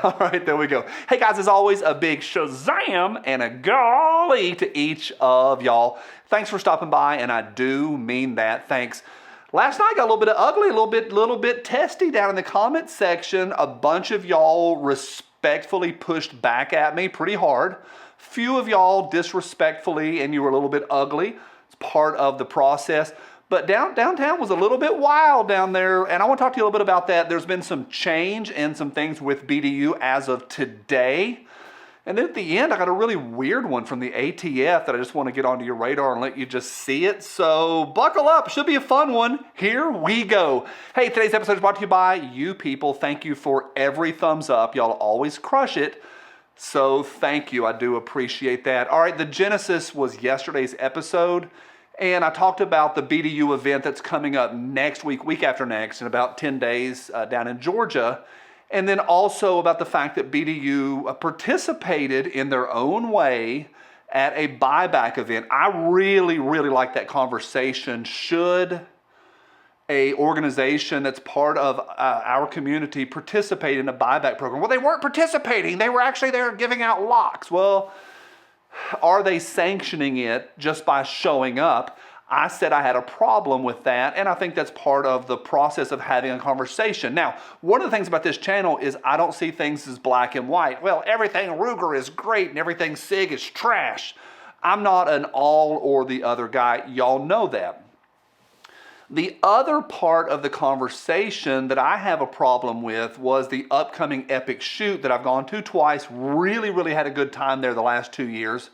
All right, there we go. Hey guys, as always, a big shazam and a golly to each of y'all. Thanks for stopping by, and I do mean that. Thanks. Last night got a little bit of ugly, a little bit testy down in the comment section. A bunch of y'all respectfully pushed back at me pretty hard. Few of y'all disrespectfully, and you were a little bit ugly. It's part of the process. But downtown was a little bit wild down there, and I want to talk to you a little bit about that. There's been some change and some things with BDU as of today. And then at the end, I got a really weird one from the ATF that I just want to get onto your radar and let you just see it. So buckle up. Should be a fun one. Here we go. Hey, today's episode is brought to you by you people. Thank you for every thumbs up. Y'all always crush it. So thank you. I do appreciate that. All right, the genesis was yesterday's episode. And I talked about the BDU event that's coming up next week, week after next, in about 10 days down in Georgia. And then also about the fact that BDU participated in their own way at a buyback event. I really like that conversation. Should a organization that's part of our community participate in a buyback program? Well, they weren't participating. They were actually there giving out locks. Well, are they sanctioning it just by showing up? I said I had a problem with that, and I think that's part of the process of having a conversation. Now, one of the things about this channel is I don't see things as black and white. Well, everything Ruger is great and everything SIG is trash. I'm not an all or the other guy. Y'all know that. The other part of the conversation that I have a problem with was the upcoming Epic shoot that I've gone to twice. Really had a good time there the last 2 years.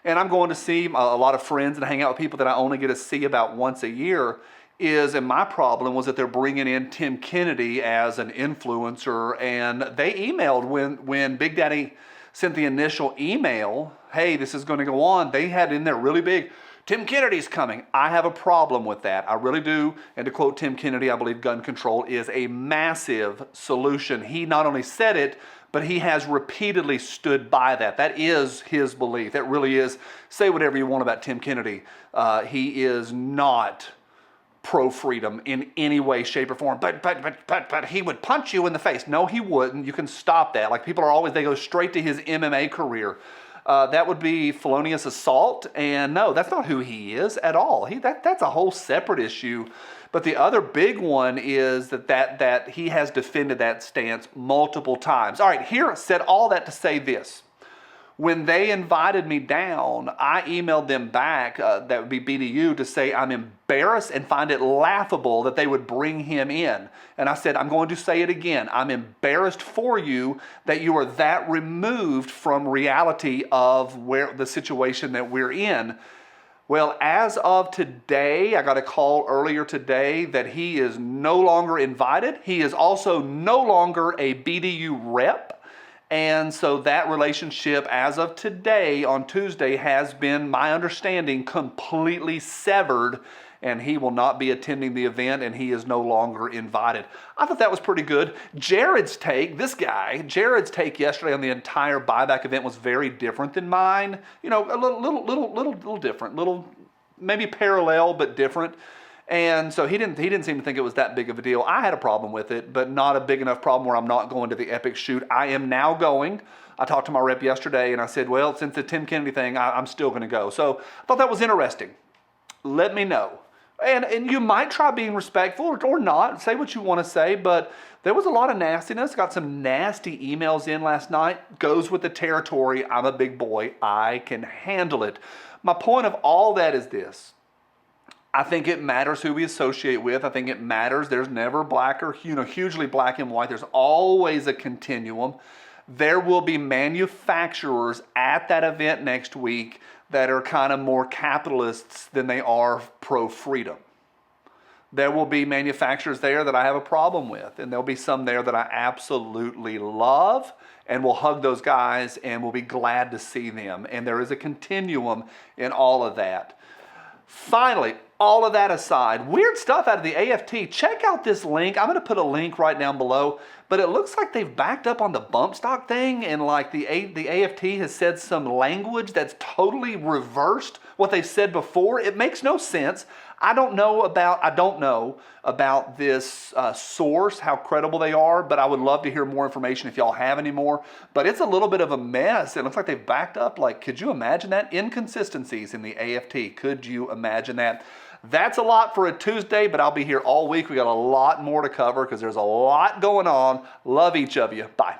And I'm going to see a lot of friends and hang out with people that I only get to see about once a year. And my problem was that they're bringing in Tim Kennedy as an influencer. And they emailed when Big Daddy sent the initial email, hey, this is going to go on. They had in there really big, Tim Kennedy's coming. I have a problem with that. I really do. And to quote Tim Kennedy, I believe gun control is a massive solution. He not only said it, but he has repeatedly stood by that. That is his belief. That really is. Say whatever you want about Tim Kennedy. He is not pro-freedom in any way, shape, or form. But he would punch you in the face. No, he wouldn't. You can stop that. Like people are always, they go straight to his MMA career. That would be felonious assault, and no, that's not who he is at all. That's a whole separate issue. But the other big one is that he has defended that stance multiple times. All right, here I said all that to say this. When they invited me down, I emailed them back, that would be BDU, to say I'm embarrassed and find it laughable that they would bring him in. And I said, I'm going to say it again. I'm embarrassed for you that you are that removed from reality of where the situation that we're in. Well, as of today, I got a call earlier today that he is no longer invited. He is also no longer a BDU rep. And so that relationship, as of today, on Tuesday, has been, my understanding, completely severed, and he will not be attending the event, and he is no longer invited. I thought that was pretty good. Jared's take yesterday on the entire buyback event was very different than mine. You know, a little different, maybe parallel but different. And so he didn't seem to think it was that big of a deal. I had a problem with it, but not a big enough problem where I'm not going to the Epic shoot. I am now going. I talked to my rep yesterday and I said, well, since the Tim Kennedy thing, I'm still going to go. So I thought that was interesting. Let me know. And you might try being respectful or not. Say what you want to say, but there was a lot of nastiness. Got some nasty emails in last night. Goes with the territory. I'm a big boy. I can handle it. My point of all that is this. I think it matters who we associate with. I think it matters. There's never black or hugely black and white. There's always a continuum. There will be manufacturers at that event next week that are kind of more capitalists than they are pro-freedom. There will be manufacturers there that I have a problem with, and there'll be some there that I absolutely love and will hug those guys and will be glad to see them. And there is a continuum in all of that. Finally, all of that aside, weird stuff out of the AFT. Check out this link. I'm going to put a link right down below, but it looks like they've backed up on the bump stock thing, and like the AFT has said some language that's totally reversed what they've said before. It makes no sense. I don't know about this source, how credible they are, but I would love to hear more information if y'all have any more. But it's a little bit of a mess. It looks like they've backed up. Like, could you imagine that? Inconsistencies in the AFT. Could you imagine that? That's a lot for a Tuesday, but I'll be here all week. We got a lot more to cover because there's a lot going on. Love each of you. Bye.